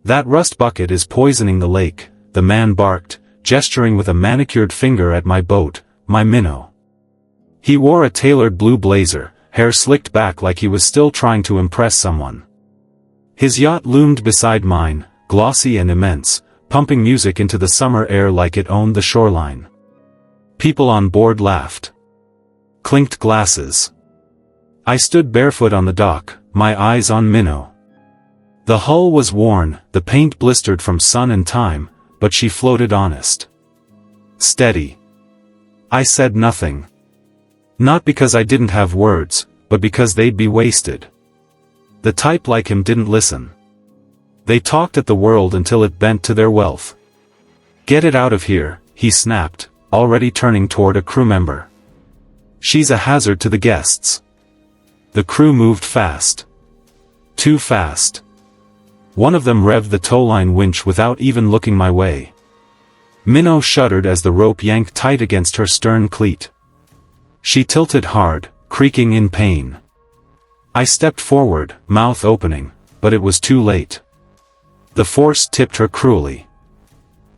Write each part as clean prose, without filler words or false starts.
"That rust bucket is poisoning the lake," the man barked, gesturing with a manicured finger at my boat, my Minnow. He wore a tailored blue blazer, hair slicked back like he was still trying to impress someone. His yacht loomed beside mine, glossy and immense, pumping music into the summer air like it owned the shoreline. People on board laughed. Clinked glasses. I stood barefoot on the dock, my eyes on Minnow. The hull was worn, the paint blistered from sun and time, but she floated honest. Steady. I said nothing. Not because I didn't have words, but because they'd be wasted. The type like him didn't listen. They talked at the world until it bent to their wealth. "Get it out of here," he snapped, already turning toward a crew member. "She's a hazard to the guests." The crew moved fast. Too fast. One of them revved the towline winch without even looking my way. Minnow shuddered as the rope yanked tight against her stern cleat. She tilted hard, creaking in pain. I stepped forward, mouth opening, but it was too late. The force tipped her cruelly.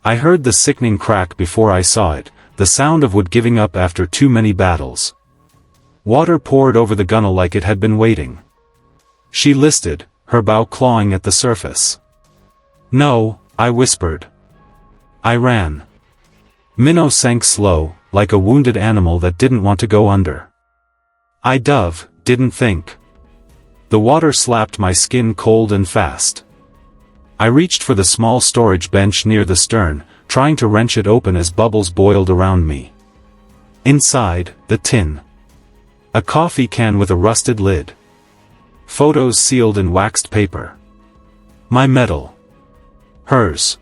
I heard the sickening crack before I saw it, the sound of wood giving up after too many battles. Water poured over the gunwale like it had been waiting. She listed, her bow clawing at the surface. "No," I whispered. I ran. Minnow sank slow, like a wounded animal that didn't want to go under. I dove, didn't think. The water slapped my skin cold and fast. I reached for the small storage bench near the stern, trying to wrench it open as bubbles boiled around me. Inside, the tin. A coffee can with a rusted lid. Photos sealed in waxed paper. My medal. Hers.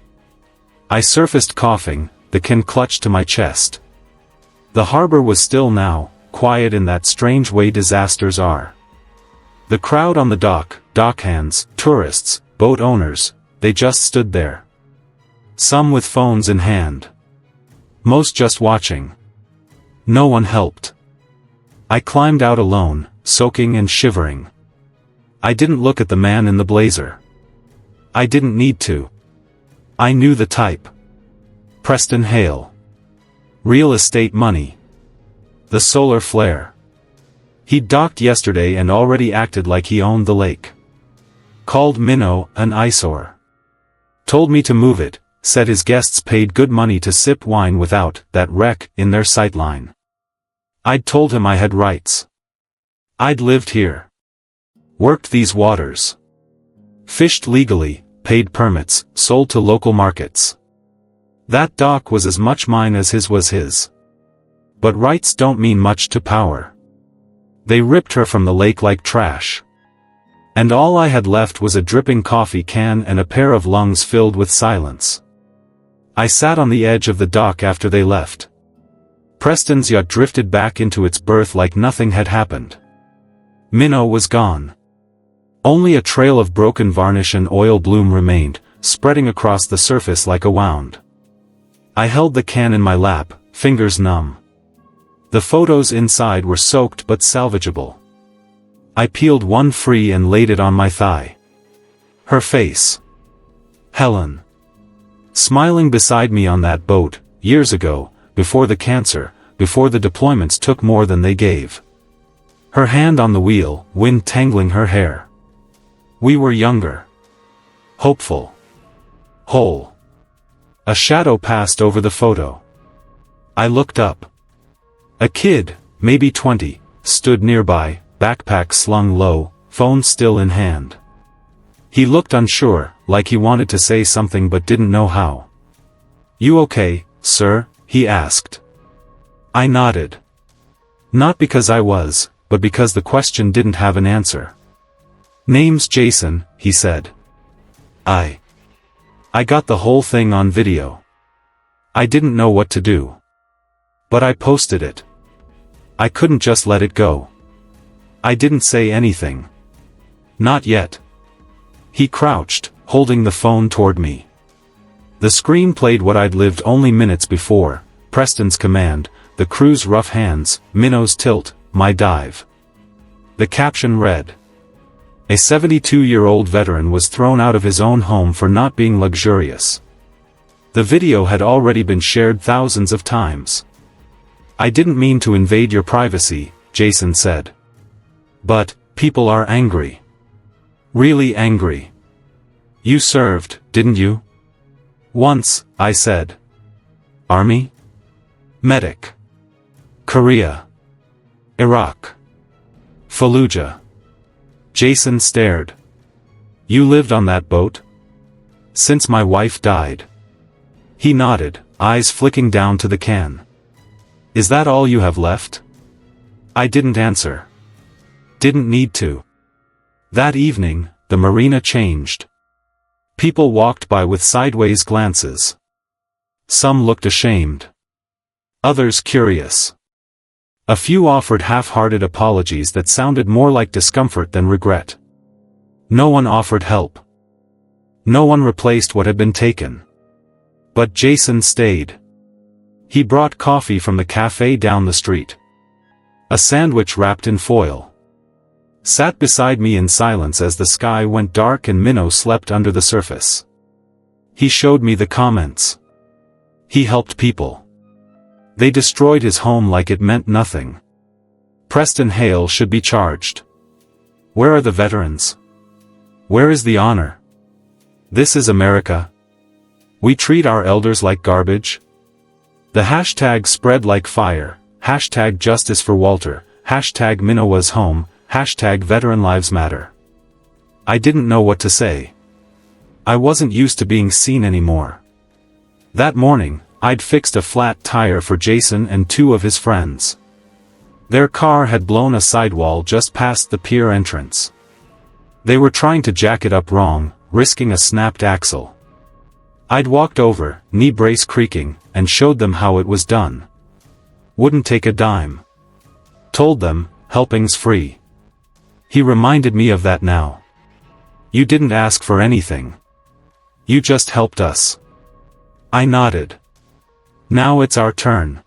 I surfaced coughing, the can clutched to my chest. The harbor was still now, quiet in that strange way disasters are. The crowd on the dock, dockhands, tourists, boat owners, they just stood there. Some with phones in hand. Most just watching. No one helped. I climbed out alone, soaking and shivering. I didn't look at the man in the blazer. I didn't need to. I knew the type. Preston Hale. Real estate money. The solar flare. He'd docked yesterday and already acted like he owned the lake. Called Minnow an eyesore. Told me to move it, said his guests paid good money to sip wine without that wreck in their sightline. I'd told him I had rights. I'd lived here. Worked these waters. Fished legally, paid permits, sold to local markets. That dock was as much mine as his was his. But rights don't mean much to power. They ripped her from the lake like trash. And all I had left was a dripping coffee can and a pair of lungs filled with silence. I sat on the edge of the dock after they left. Preston's yacht drifted back into its berth like nothing had happened. Minnow was gone. Only a trail of broken varnish and oil bloom remained, spreading across the surface like a wound. I held the can in my lap, fingers numb. The photos inside were soaked but salvageable. I peeled one free and laid it on my thigh. Her face. Helen. Smiling beside me on that boat, years ago, before the cancer, before the deployments took more than they gave. Her hand on the wheel, wind tangling her hair. We were younger. Hopeful. Whole. A shadow passed over the photo. I looked up. A kid, maybe 20, stood nearby, backpack slung low, phone still in hand. He looked unsure, like he wanted to say something but didn't know how. "You okay, sir?" he asked. I nodded. Not because I was, but because the question didn't have an answer. "Name's Jason," he said. I got the whole thing on video. I didn't know what to do. But I posted it. I couldn't just let it go. I didn't say anything. Not yet. He crouched, holding the phone toward me. The screen played what I'd lived only minutes before, Preston's command, the crew's rough hands, Minnow's tilt, my dive. The caption read, A 72-year-old veteran was thrown out of his own home for not being luxurious. The video had already been shared thousands of times. "I didn't mean to invade your privacy," Jason said. "But, people are angry. Really angry. You served, didn't you?" "Once," I said. "Army? Medic. Korea. Iraq. Fallujah." Jason stared. "You lived on that boat?" "Since my wife died." He nodded, eyes flicking down to the can. "Is that all you have left?" I didn't answer. Didn't need to. That evening, the marina changed. People walked by with sideways glances. Some looked ashamed. Others curious. A few offered half-hearted apologies that sounded more like discomfort than regret. No one offered help. No one replaced what had been taken. But Jason stayed. He brought coffee from the cafe down the street. A sandwich wrapped in foil. Sat beside me in silence as the sky went dark and Minnow slept under the surface. He showed me the comments. He helped people. They destroyed his home like it meant nothing. Preston Hale should be charged. Where are the veterans? Where is the honor? This is America. We treat our elders like garbage. The hashtag spread like fire, hashtag justice for Walter, hashtag Minnow was home, hashtag veteran lives matter. I didn't know what to say. I wasn't used to being seen anymore. That morning, I'd fixed a flat tire for Jason and two of his friends. Their car had blown a sidewall just past the pier entrance. They were trying to jack it up wrong, risking a snapped axle. I'd walked over, knee brace creaking, and showed them how it was done. Wouldn't take a dime. Told them, helping's free. He reminded me of that now. You didn't ask for anything. You just helped us. I nodded. Now it's our turn.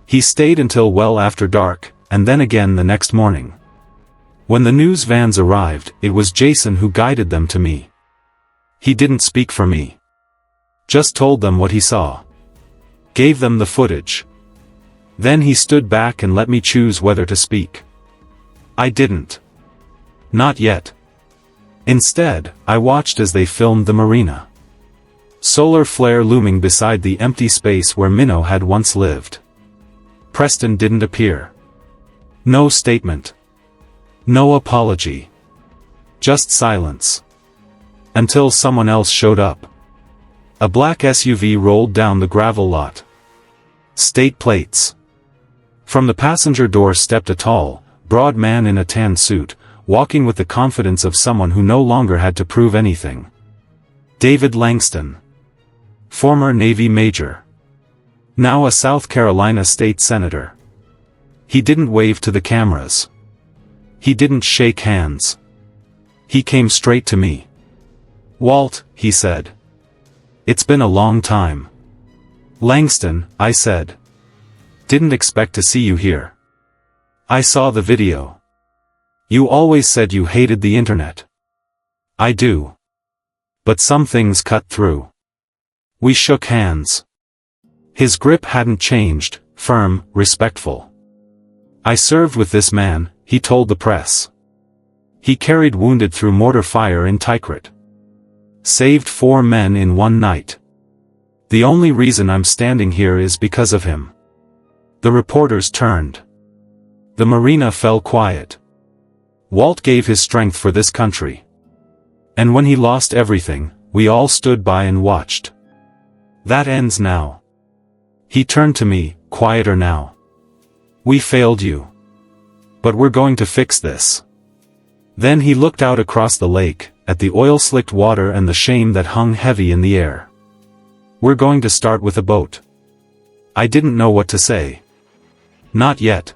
He stayed until well after dark, and then again the next morning. When the news vans arrived, it was Jason who guided them to me. He didn't speak for me. Just told them what he saw. Gave them the footage. Then he stood back and let me choose whether to speak. I didn't. Not yet. Instead, I watched as they filmed the marina. Solar flare looming beside the empty space where Minnow had once lived. Preston didn't appear. No statement. No apology. Just silence. Until someone else showed up. A black SUV rolled down the gravel lot. State plates. From the passenger door stepped a tall, broad man in a tan suit, walking with the confidence of someone who no longer had to prove anything. David Langston. Former Navy major. Now a South Carolina state senator. He didn't wave to the cameras. He didn't shake hands. He came straight to me. "Walt," he said. "It's been a long time." "Langston," I said. "Didn't expect to see you here." "I saw the video. You always said you hated the internet." "I do. But some things cut through." We shook hands. His grip hadn't changed, firm, respectful. "I served with this man," he told the press. "He carried wounded through mortar fire in Tikrit. Saved 4 men in one night. The only reason I'm standing here is because of him." The reporters turned. The marina fell quiet. Walt gave his strength for this country. And when he lost everything, we all stood by and watched. That ends now. He turned to me, quieter now. "We failed you. But we're going to fix this." Then he looked out across the lake, at the oil-slicked water and the shame that hung heavy in the air. "We're going to start with a boat." I didn't know what to say. Not yet.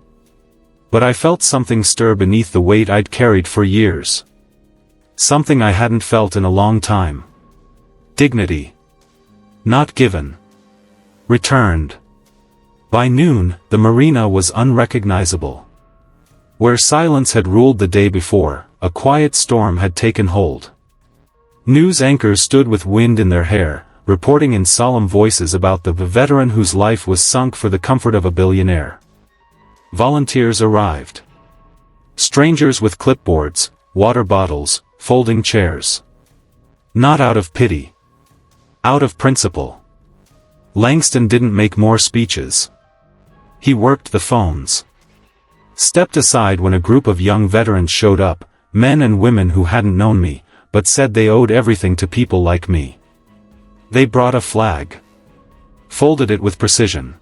But I felt something stir beneath the weight I'd carried for years. Something I hadn't felt in a long time. Dignity. Not given. Returned. By noon, the marina was unrecognizable. Where silence had ruled the day before, a quiet storm had taken hold. News anchors stood with wind in their hair, reporting in solemn voices about the veteran whose life was sunk for the comfort of a billionaire. Volunteers arrived. Strangers with clipboards, water bottles, folding chairs. Not out of pity. Out of principle. Langston didn't make more speeches. He worked the phones. Stepped aside when a group of young veterans showed up, men and women who hadn't known me, but said they owed everything to people like me. They brought a flag. Folded it with precision.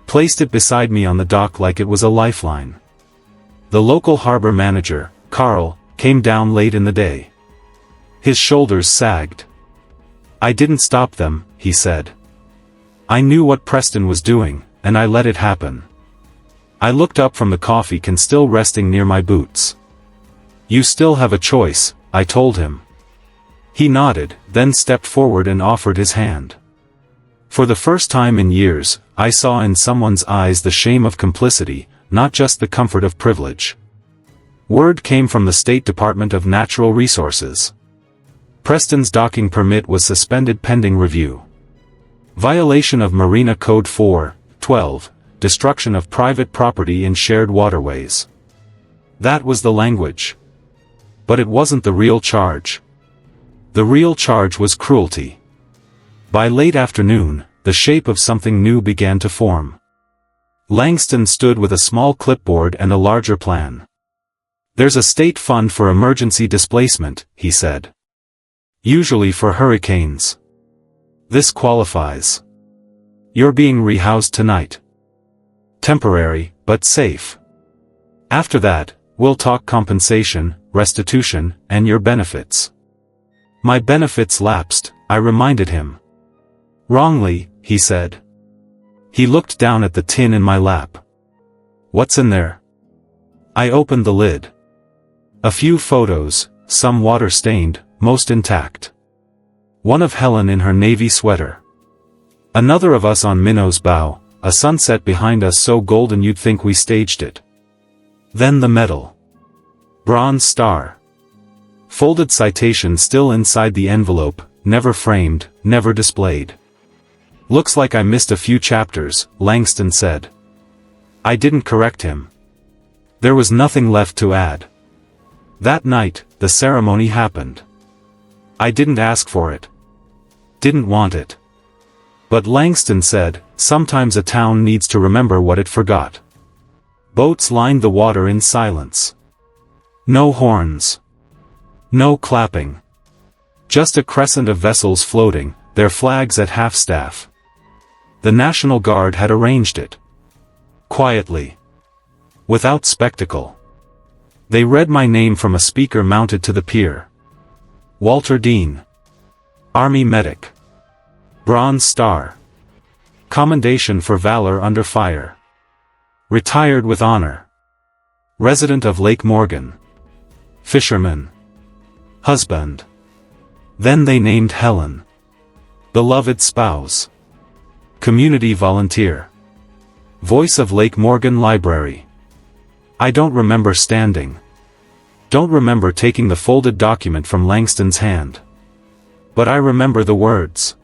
Placed it beside me on the dock like it was a lifeline. The local harbor manager, Carl, came down late in the day. His shoulders sagged. "I didn't stop them," he said. "I knew what Preston was doing, and I let it happen." I looked up from the coffee can still resting near my boots. "You still have a choice," I told him. He nodded, then stepped forward and offered his hand. For the first time in years, I saw in someone's eyes the shame of complicity, not just the comfort of privilege. Word came from the State Department of Natural Resources. Preston's docking permit was suspended pending review. Violation of Marina Code 4:12, destruction of private property in shared waterways. That was the language. But it wasn't the real charge. The real charge was cruelty. By late afternoon, the shape of something new began to form. Langston stood with a small clipboard and a larger plan. "There's a state fund for emergency displacement," he said. "Usually for hurricanes. This qualifies. You're being rehoused tonight. Temporary, but safe. After that, we'll talk compensation, restitution, and your benefits." "My benefits lapsed," I reminded him. "Wrongly," he said. He looked down at the tin in my lap. "What's in there?" I opened the lid. A few photos, some water-stained, most intact. One of Helen in her navy sweater. Another of us on Minnow's bow, a sunset behind us so golden you'd think we staged it. Then the medal. Bronze star. Folded citation still inside the envelope, never framed, never displayed. "Looks like I missed a few chapters," Langston said. I didn't correct him. There was nothing left to add. That night, the ceremony happened. I didn't ask for it. Didn't want it. But Langston said, sometimes a town needs to remember what it forgot. Boats lined the water in silence. No horns. No clapping. Just a crescent of vessels floating, their flags at half-staff. The National Guard had arranged it. Quietly. Without spectacle. They read my name from a speaker mounted to the pier. Walter Dean. Army Medic. Bronze Star. Commendation for Valor Under Fire. Retired with Honor. Resident of Lake Morgan. Fisherman. Husband. Then they named Helen. Beloved spouse. Community volunteer. Voice of Lake Morgan Library. I don't remember standing. Don't remember taking the folded document from Langston's hand. But I remember the words.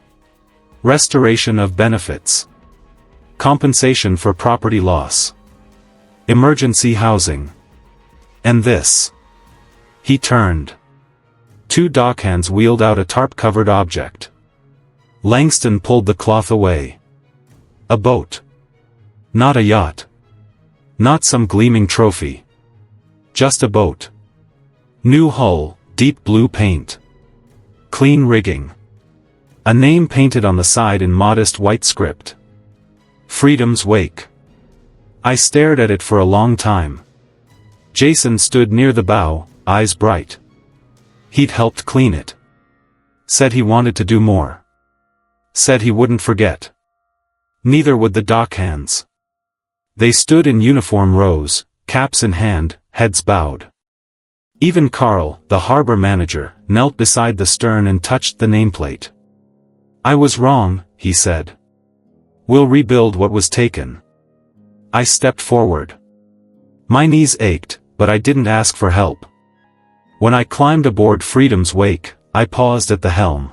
Restoration of benefits. Compensation for property loss. Emergency housing. And this. He turned. Two dockhands wheeled out a tarp-covered object. Langston pulled the cloth away. A boat. Not a yacht. Not some gleaming trophy. Just a boat. New hull, deep blue paint. Clean rigging. A name painted on the side in modest white script. Freedom's Wake. I stared at it for a long time. Jason stood near the bow, eyes bright. He'd helped clean it. Said he wanted to do more. Said he wouldn't forget. Neither would the dockhands. They stood in uniform rows, caps in hand, heads bowed. Even Carl, the harbor manager, knelt beside the stern and touched the nameplate. I was wrong, he said. We'll rebuild what was taken. I stepped forward. My knees ached, but I didn't ask for help. When I climbed aboard Freedom's Wake, I paused at the helm.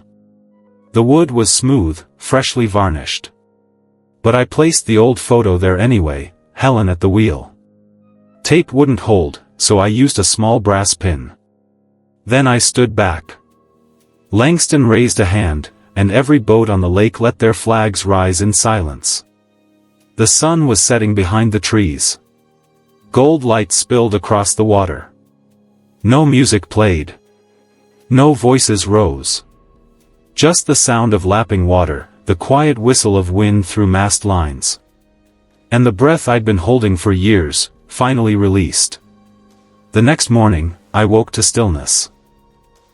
The wood was smooth, freshly varnished. But I placed the old photo there anyway, Helen at the wheel. Tape wouldn't hold, so I used a small brass pin. Then I stood back. Langston raised a hand, and every boat on the lake let their flags rise in silence. The sun was setting behind the trees. Gold light spilled across the water. No music played. No voices rose. Just the sound of lapping water, the quiet whistle of wind through mast lines. And the breath I'd been holding for years, finally released. The next morning, I woke to stillness.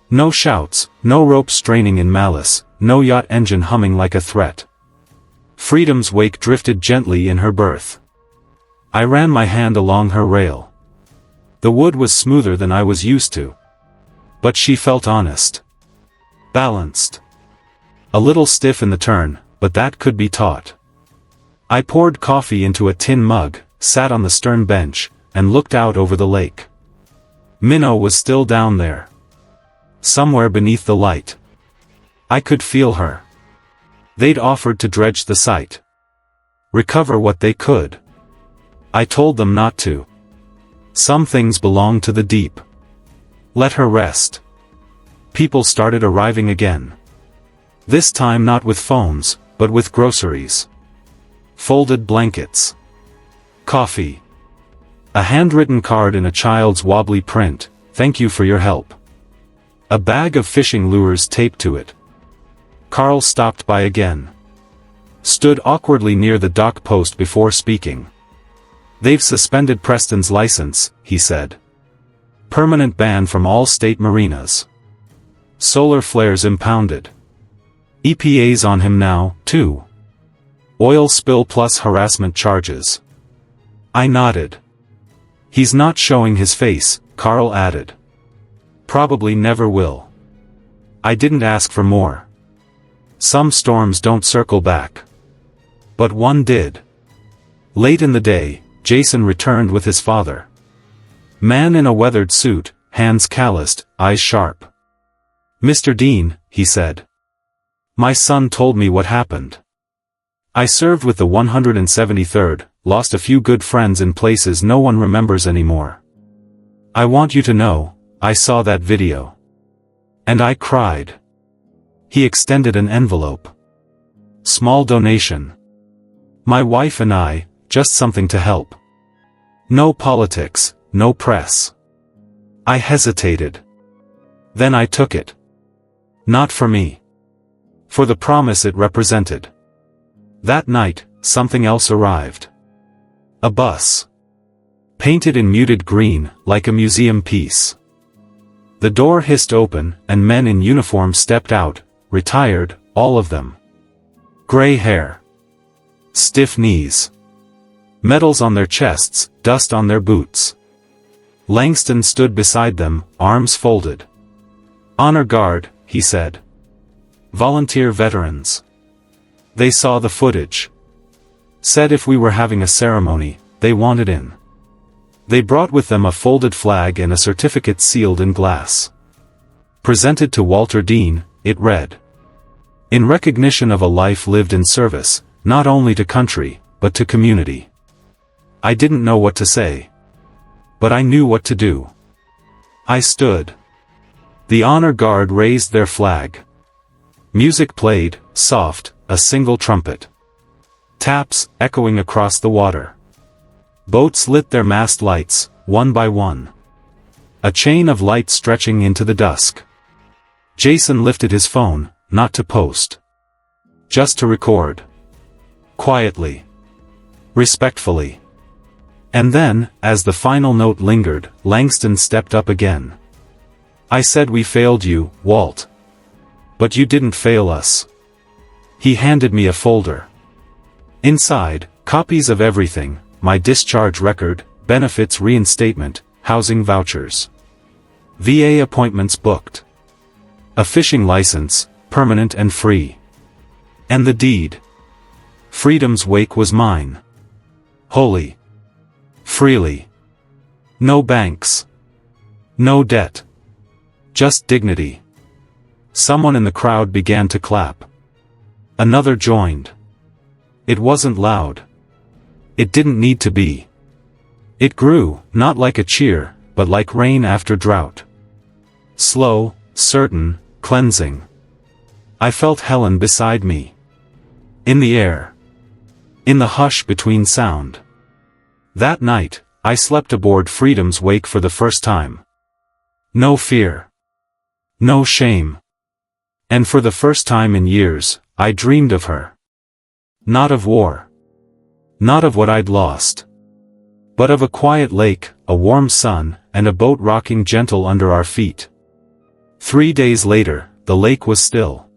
No shouts, no rope straining in malice, no yacht engine humming like a threat. Freedom's Wake drifted gently in her berth. I ran my hand along her rail. The wood was smoother than I was used to. But she felt honest. Balanced. A little stiff in the turn, but that could be taught. I poured coffee into a tin mug, sat on the stern bench, and looked out over the lake. Minnow was still down there. Somewhere beneath the light. I could feel her. They'd offered to dredge the site. Recover what they could. I told them not to. Some things belong to the deep. Let her rest. People started arriving again. This time not with phones, but with groceries. Folded blankets. Coffee. A handwritten card in a child's wobbly print, "Thank you for your help." A bag of fishing lures taped to it. Carl stopped by again. Stood awkwardly near the dock post before speaking. "They've suspended Preston's license," he said. "Permanent ban from all state marinas. Solar flares impounded. EPA's on him now, too. Oil spill plus harassment charges." I nodded. "He's not showing his face," Carl added. "Probably never will." I didn't ask for more. Some storms don't circle back. But one did. Late in the day, Jason returned with his father. Man in a weathered suit, hands calloused, eyes sharp. "Mr. Dean," he said. "My son told me what happened. I served with the 173rd, lost a few good friends in places no one remembers anymore. I want you to know, I saw that video. And I cried." He extended an envelope. "Small donation. My wife and I, just something to help. No politics, no press." I hesitated. Then I took it. Not for me. For the promise it represented. That night, something else arrived. A bus. Painted in muted green, like a museum piece. The door hissed open, and men in uniform stepped out, retired, all of them. Gray hair. Stiff knees. Medals on their chests, dust on their boots. Langston stood beside them, arms folded. "Honor Guard," he said. "Volunteer veterans." They saw the footage. Said if we were having a ceremony, they wanted in. They brought with them a folded flag and a certificate sealed in glass. Presented to Walter Dean, it read. "In recognition of a life lived in service, not only to country, but to community." I didn't know what to say. But I knew what to do. I stood. The honor guard raised their flag. Music played, soft, a single trumpet. Taps, echoing across the water. Boats lit their mast lights, one by one. A chain of light stretching into the dusk. Jason lifted his phone, not to post. Just to record. Quietly. Respectfully. And then, as the final note lingered, Langston stepped up again. "I said we failed you, Walt. But you didn't fail us." He handed me a folder. Inside, copies of everything, my discharge record, benefits reinstatement, housing vouchers. VA appointments booked. A fishing license, permanent and free. And the deed. Freedom's Wake was mine. Wholly. Freely. No banks. No debt. Just dignity. Someone in the crowd began to clap. Another joined. It wasn't loud. It didn't need to be. It grew, not like a cheer, but like rain after drought. Slow, certain, cleansing. I felt Helen beside me. In the air. In the hush between sound. That night, I slept aboard Freedom's wake for the first time. No fear. No shame. And for the first time in years, I dreamed of her. Not of war. Not of what I'd lost. But of a quiet lake, a warm sun, and a boat rocking gentle under our feet. 3 days later, the lake was still.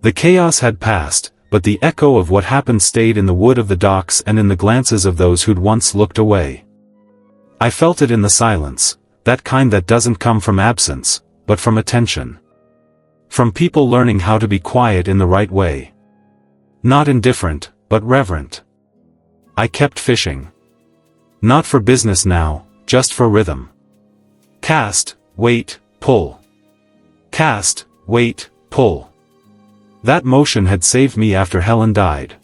The chaos had passed, but the echo of what happened stayed in the wood of the docks and in the glances of those who'd once looked away. I felt it in the silence, that kind that doesn't come from absence, but from attention. From people learning how to be quiet in the right way. Not indifferent, but reverent. I kept fishing. Not for business now, just for rhythm. Cast, wait, pull. Cast, wait, pull. That motion had saved me after Helen died.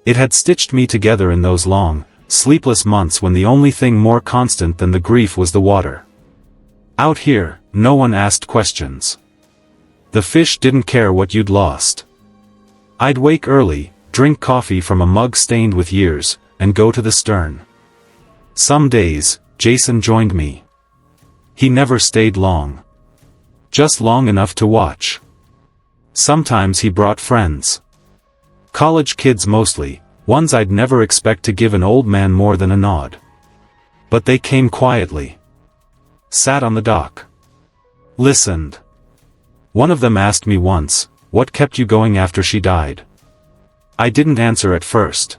It had stitched me together in those long, sleepless months when the only thing more constant than the grief was the water. Out here, no one asked questions. The fish didn't care what you'd lost. I'd wake early, drink coffee from a mug stained with years, and go to the stern. Some days, Jason joined me. He never stayed long. Just long enough to watch. Sometimes he brought friends. College kids mostly, ones I'd never expect to give an old man more than a nod. But they came quietly. Sat on the dock. Listened. One of them asked me once, "What kept you going after she died?" I didn't answer at first.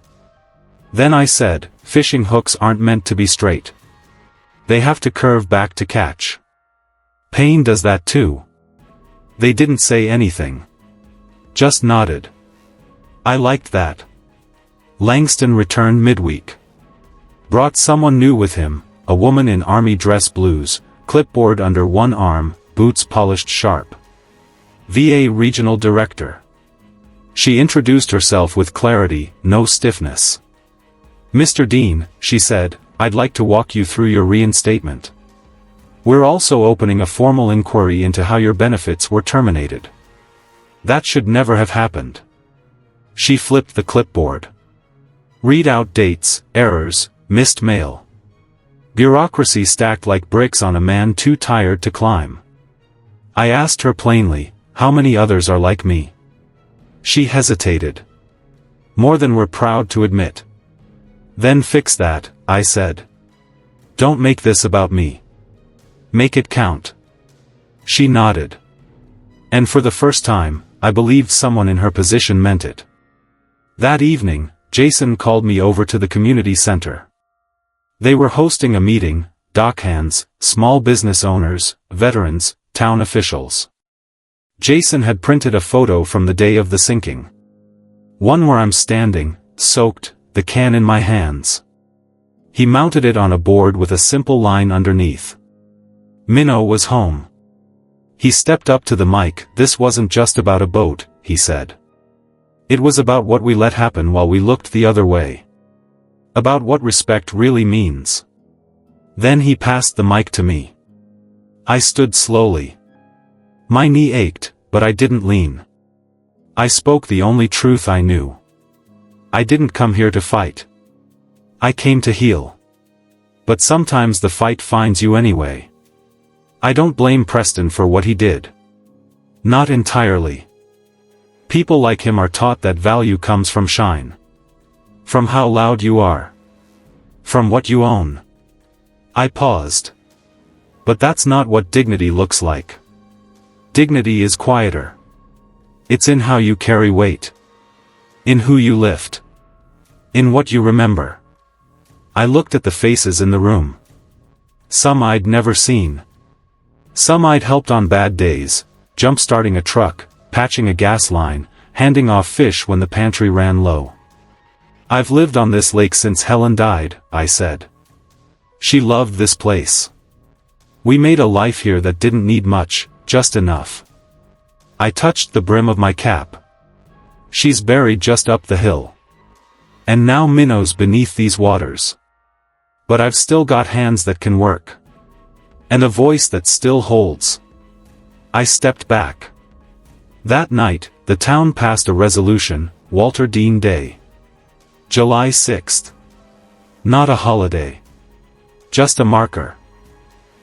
Then I said, "Fishing hooks aren't meant to be straight. They have to curve back to catch. Pain does that too." They didn't say anything. Just nodded. I liked that. Langston returned midweek. Brought someone new with him, a woman in army dress blues, clipboard under one arm, boots polished sharp. VA Regional Director. She introduced herself with clarity, no stiffness. "Mr. Dean," she said, "I'd like to walk you through your reinstatement. We're also opening a formal inquiry into how your benefits were terminated. That should never have happened." She flipped the clipboard. Read out dates, errors, missed mail. Bureaucracy stacked like bricks on a man too tired to climb. I asked her plainly, "How many others are like me?" She hesitated. "More than we're proud to admit." "Then fix that," I said. "Don't make this about me. Make it count." She nodded. And for the first time, I believed someone in her position meant it. That evening, Jason called me over to the community center. They were hosting a meeting, dockhands, small business owners, veterans, town officials. Jason had printed a photo from the day of the sinking. One where I'm standing, soaked, the can in my hands. He mounted it on a board with a simple line underneath. Minnow was home. He stepped up to the mic. "This wasn't just about a boat," he said. "It was about what we let happen while we looked the other way. About what respect really means." Then he passed the mic to me. I stood slowly. My knee ached, but I didn't lean. I spoke the only truth I knew. I didn't come here to fight. I came to heal. But sometimes the fight finds you anyway. I don't blame Preston for what he did. Not entirely. People like him are taught that value comes from shine. From how loud you are. From what you own. I paused. But that's not what dignity looks like. Dignity is quieter. It's in how you carry weight. In who you lift. In what you remember. I looked at the faces in the room. Some I'd never seen. Some I'd helped on bad days, jump-starting a truck, patching a gas line, handing off fish when the pantry ran low. "I've lived on this lake since Helen died," I said. She loved this place. We made a life here that didn't need much, just enough. I touched the brim of my cap. She's buried just up the hill. And now Minnow's beneath these waters. But I've still got hands that can work. And a voice that still holds. I stepped back. That night, the town passed a resolution, Walter Dean Day. July 6th. Not a holiday. Just a marker.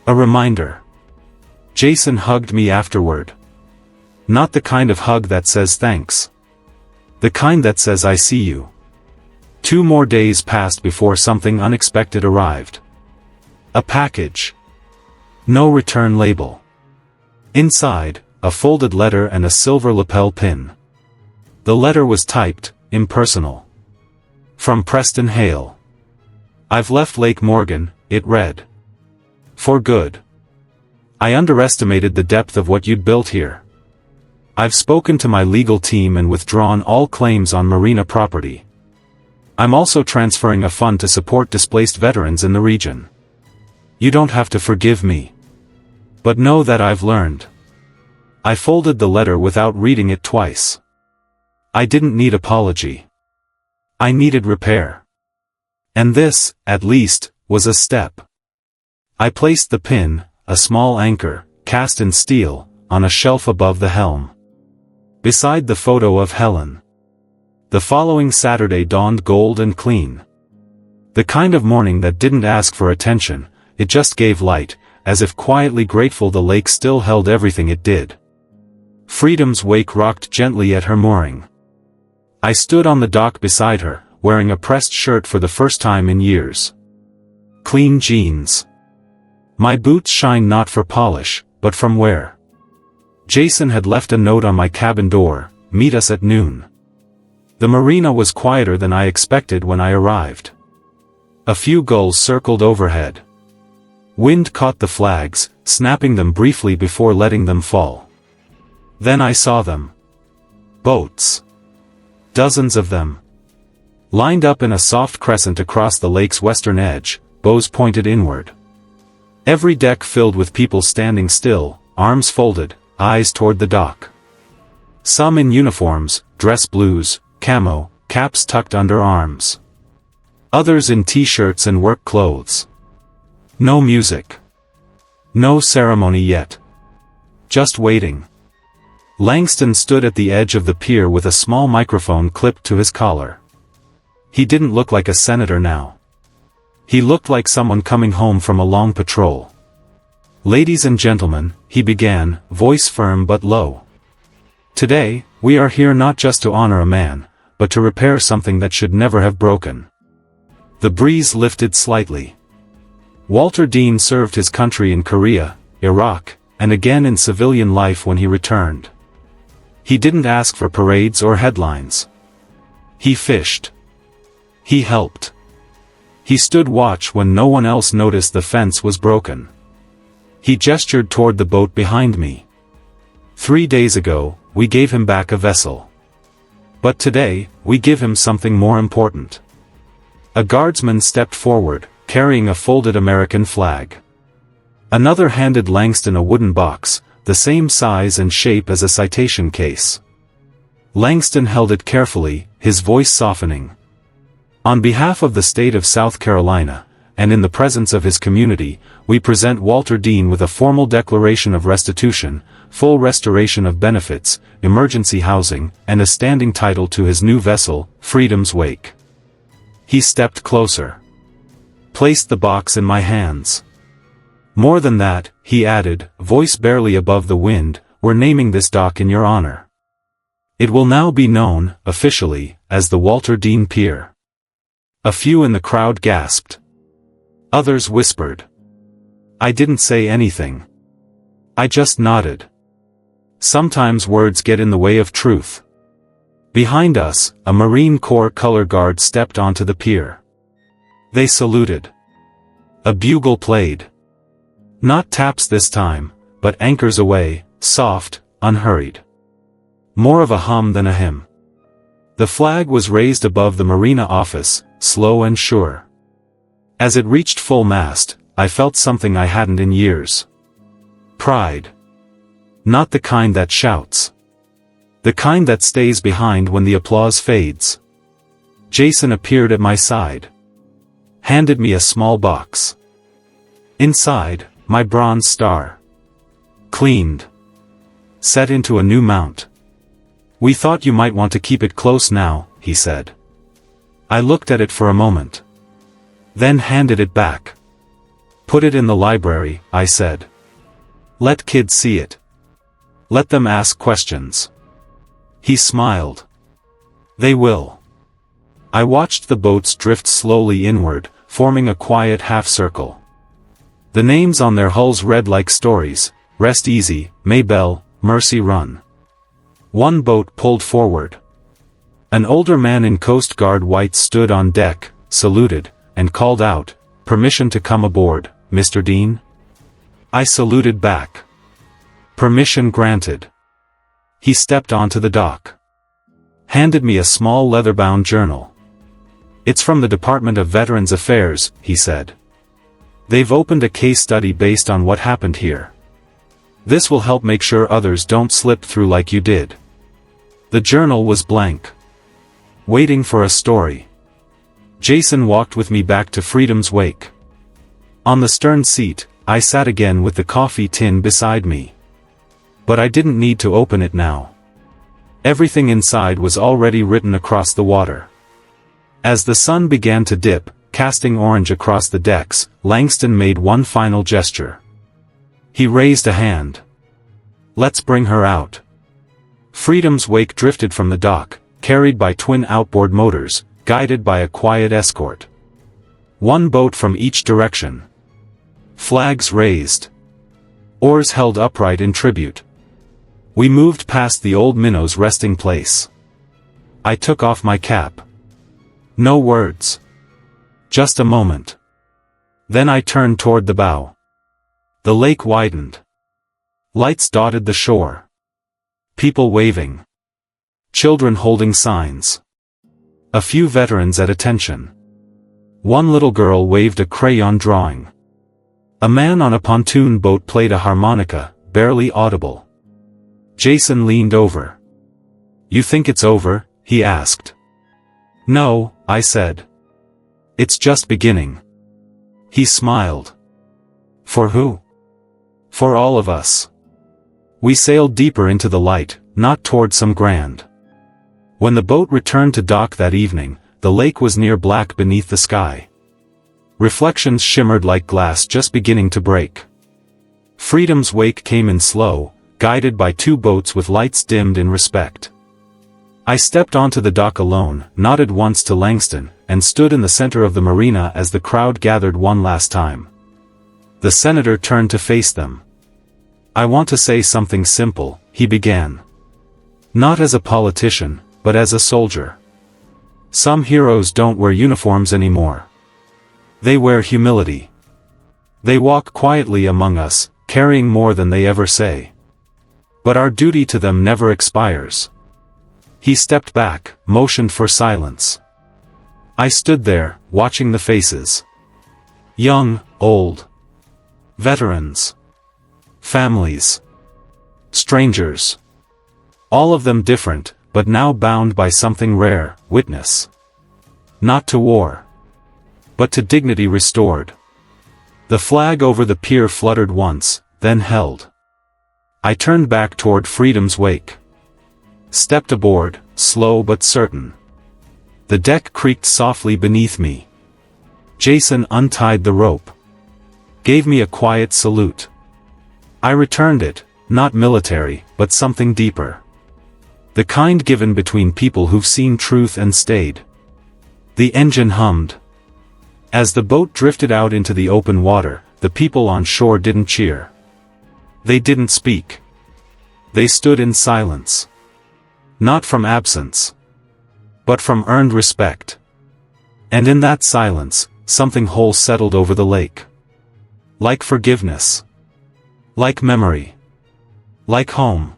A reminder. Jason hugged me afterward. Not the kind of hug that says thanks. The kind that says I see you. 2 more days passed before something unexpected arrived. A package. No return label. Inside, a folded letter and a silver lapel pin. The letter was typed, impersonal. From Preston Hale. I've left Lake Morgan, it read. For good. I underestimated the depth of what you'd built here. I've spoken to my legal team and withdrawn all claims on marina property. I'm also transferring a fund to support displaced veterans in the region. You don't have to forgive me. But know that I've learned. I folded the letter without reading it twice. I didn't need apology. I needed repair. And this, at least, was a step. I placed the pin, a small anchor, cast in steel, on a shelf above the helm. Beside the photo of Helen. The following Saturday dawned gold and clean. The kind of morning that didn't ask for attention, it just gave light, as if quietly grateful the lake still held everything it did. Freedom's wake rocked gently at her mooring. I stood on the dock beside her, wearing a pressed shirt for the first time in years. Clean jeans. My boots shine not for polish, but from wear. Jason had left a note on my cabin door, meet us at noon. The marina was quieter than I expected when I arrived. A few gulls circled overhead. Wind caught the flags, snapping them briefly before letting them fall. Then I saw them. Boats. Dozens of them. Lined up in a soft crescent across the lake's western edge, bows pointed inward. Every deck filled with people standing still, arms folded, eyes toward the dock. Some in uniforms, dress blues, camo, caps tucked under arms. Others in t-shirts and work clothes. No music. No ceremony yet. Just waiting. Langston stood at the edge of the pier with a small microphone clipped to his collar. He didn't look like a senator now. He looked like someone coming home from a long patrol. Ladies and gentlemen, he began, voice firm but low. Today, we are here not just to honor a man, but to repair something that should never have broken. The breeze lifted slightly. Walter Dean served his country in Korea, Iraq, and again in civilian life when he returned. He didn't ask for parades or headlines. He fished. He helped. He stood watch when no one else noticed the fence was broken. He gestured toward the boat behind me. 3 days ago, we gave him back a vessel. But today, we give him something more important. A guardsman stepped forward, carrying a folded American flag. Another handed Langston a wooden box, the same size and shape as a citation case. Langston held it carefully, his voice softening. On behalf of the state of South Carolina, and in the presence of his community, we present Walter Dean with a formal declaration of restitution, full restoration of benefits, emergency housing, and a standing title to his new vessel, Freedom's Wake. He stepped closer. Placed the box in my hands. More than that, he added, voice barely above the wind, we're naming this dock in your honor. It will now be known, officially, as the Walter Dean Pier. A few in the crowd gasped. Others whispered. I didn't say anything. I just nodded. Sometimes words get in the way of truth. Behind us, a Marine Corps color guard stepped onto the pier. They saluted. A bugle played. Not taps this time, but anchors away, soft, unhurried. More of a hum than a hymn. The flag was raised above the marina office, slow and sure. As it reached full mast, I felt something I hadn't in years. Pride. Not the kind that shouts. The kind that stays behind when the applause fades. Jason appeared at my side. Handed me a small box. Inside, my bronze star. Cleaned. Set into a new mount. "We thought you might want to keep it close now," he said. I looked at it for a moment. Then handed it back. "Put it in the library," I said. "Let kids see it. Let them ask questions." He smiled. "They will." I watched the boats drift slowly inward, forming a quiet half-circle. The names on their hulls read like stories: Rest Easy, Maybelle, Mercy Run. One boat pulled forward. An older man in Coast Guard whites stood on deck, saluted, and called out, "Permission to come aboard, Mr. Dean?" I saluted back. Permission granted. He stepped onto the dock. Handed me a small leather-bound journal. "It's from the Department of Veterans Affairs," he said. "They've opened a case study based on what happened here. This will help make sure others don't slip through like you did." The journal was blank. Waiting for a story. Jason walked with me back to Freedom's wake. On the stern seat, I sat again with the coffee tin beside me. But I didn't need to open it now. Everything inside was already written across the water. As the sun began to dip, casting orange across the decks, Langston made one final gesture. He raised a hand. "Let's bring her out." Freedom's wake drifted from the dock, carried by twin outboard motors, guided by a quiet escort. One boat from each direction. Flags raised. Oars held upright in tribute. We moved past the old Minnow's resting place. I took off my cap. No words. Just a moment. Then I turned toward the bow. The lake widened. Lights dotted the shore. People waving. Children holding signs. A few veterans at attention. One little girl waved a crayon drawing. A man on a pontoon boat played a harmonica, barely audible. Jason leaned over. "You think it's over?" he asked. "No," I said. "It's just beginning." He smiled. "For who?" "For all of us." We sailed deeper into the light, not toward some grand. When the boat returned to dock that evening, the lake was near black beneath the sky. Reflections shimmered like glass just beginning to break. Freedom's wake came in slow, guided by two boats with lights dimmed in respect. I stepped onto the dock alone, nodded once to Langston, and stood in the center of the marina as the crowd gathered one last time. The senator turned to face them. "I want to say something simple," he began. "Not as a politician, but as a soldier. Some heroes don't wear uniforms anymore. They wear humility. They walk quietly among us, carrying more than they ever say. But our duty to them never expires." He stepped back, motioned for silence. I stood there, watching the faces. Young, old. Veterans. Families. Strangers. All of them different, but now bound by something rare: witness. Not to war. But to dignity restored. The flag over the pier fluttered once, then held. I turned back toward Freedom's wake. Stepped aboard, slow but certain. The deck creaked softly beneath me. Jason untied the rope. Gave me a quiet salute. I returned it, not military, but something deeper. The kind given between people who've seen truth and stayed. The engine hummed. As the boat drifted out into the open water, the people on shore didn't cheer. They didn't speak. They stood in silence. Not from absence, but from earned respect. And in that silence, something whole settled over the lake. Like forgiveness. Like memory. Like home.